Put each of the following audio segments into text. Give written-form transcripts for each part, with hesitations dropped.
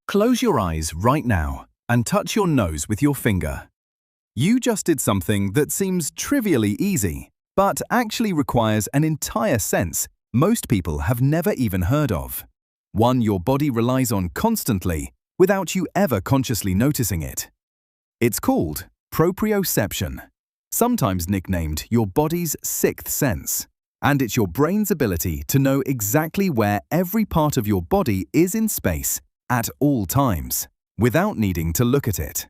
Close your eyes right now and touch your nose with your finger. You just did something that seems trivially easy, but actually requires an entire sense most people have never even heard of. One your body relies on constantly without you ever consciously noticing it. It's called proprioception, sometimes nicknamed your body's sixth sense. And it's your brain's ability to know exactly where every part of your body is in space at all times, without needing to look at it.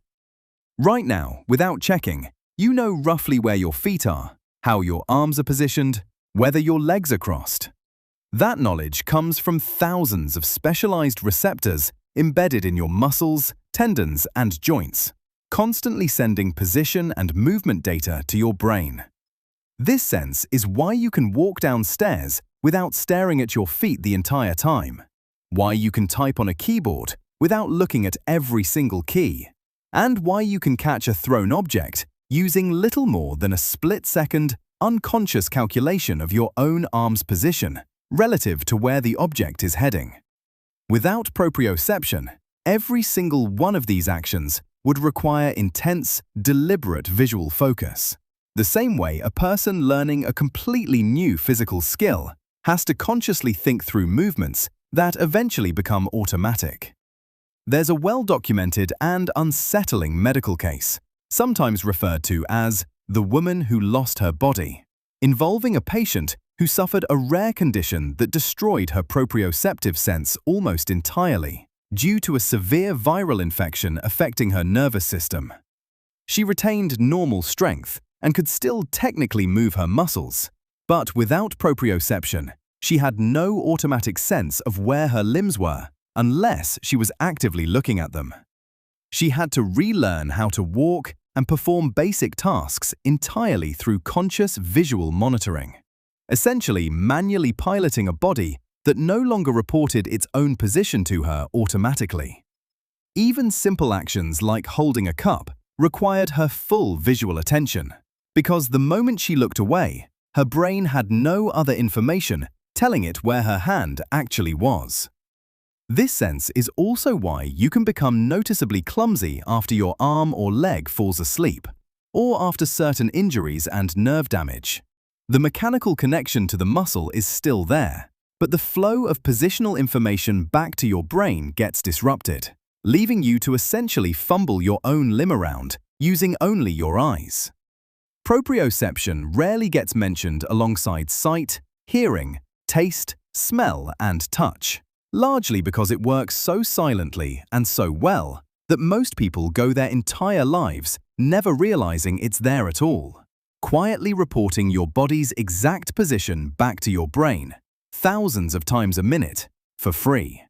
Right now, without checking, you know roughly where your feet are, how your arms are positioned, whether your legs are crossed. That knowledge comes from thousands of specialized receptors embedded in your muscles, tendons, and joints, constantly sending position and movement data to your brain. This sense is why you can walk downstairs without staring at your feet the entire time, why you can type on a keyboard without looking at every single key, and why you can catch a thrown object using little more than a split-second, unconscious calculation of your own arm's position relative to where the object is heading. Without proprioception, every single one of these actions would require intense, deliberate visual focus. The same way a person learning a completely new physical skill has to consciously think through movements that eventually become automatic. There's a well-documented and unsettling medical case, sometimes referred to as the woman who lost her body, involving a patient who suffered a rare condition that destroyed her proprioceptive sense almost entirely, due to a severe viral infection affecting her nervous system. She retained normal strength and could still technically move her muscles, but without proprioception, she had no automatic sense of where her limbs were unless she was actively looking at them. She had to relearn how to walk and perform basic tasks entirely through conscious visual monitoring, essentially manually piloting a body that no longer reported its own position to her automatically. Even simple actions like holding a cup required her full visual attention, because the moment she looked away, her brain had no other information telling it where her hand actually was. This sense is also why you can become noticeably clumsy after your arm or leg falls asleep, or after certain injuries and nerve damage. The mechanical connection to the muscle is still there, but the flow of positional information back to your brain gets disrupted, leaving you to essentially fumble your own limb around using only your eyes. Proprioception rarely gets mentioned alongside sight, hearing, taste, smell, and touch, largely because it works so silently and so well that most people go their entire lives never realizing it's there at all, quietly reporting your body's exact position back to your brain thousands of times a minute for free.